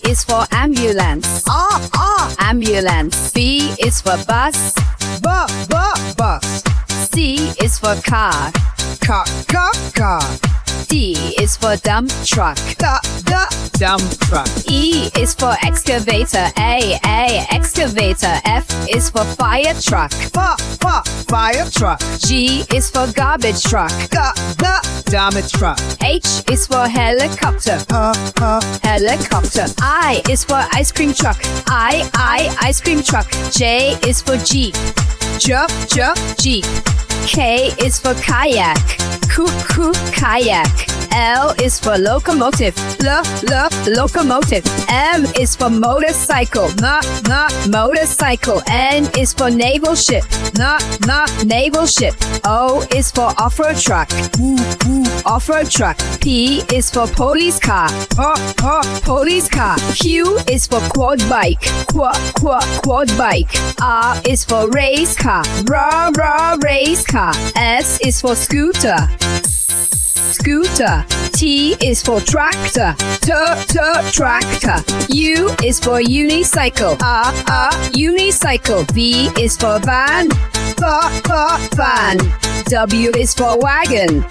is for ambulance. Ambulance. B is for bus. Bus. C is for car. Car. D is for dump truck. Dump truck. E is for excavator. A excavator. F is for fire truck. Fire truck. G is for garbage truck. Garbage truck. H is for helicopter. Helicopter. I is for ice cream truck. Ice cream truck. J is for Jeep. Jeep. K is for kayak. Kayak. L is for locomotive. Locomotive. M is for motorcycle. Motorcycle. N is for naval ship. Naval ship. O is for off-road truck. Off-road truck. P is for police car. Police car. Q is for quad bike. Quad bike. R is for race car. Race car. S is for scooter. T is for tractor. Tractor. U is for unicycle. Unicycle. V is for van. Van. W is for wagon.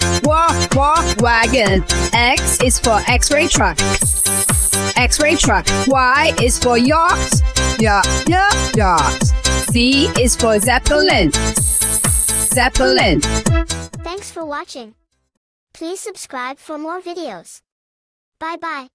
Wagon. X is for x-ray truck. X-ray truck. Y is for yacht. Yacht. Z is for zeppelin. Zeppelin. Thanks for watching. Please subscribe for more videos. Bye bye.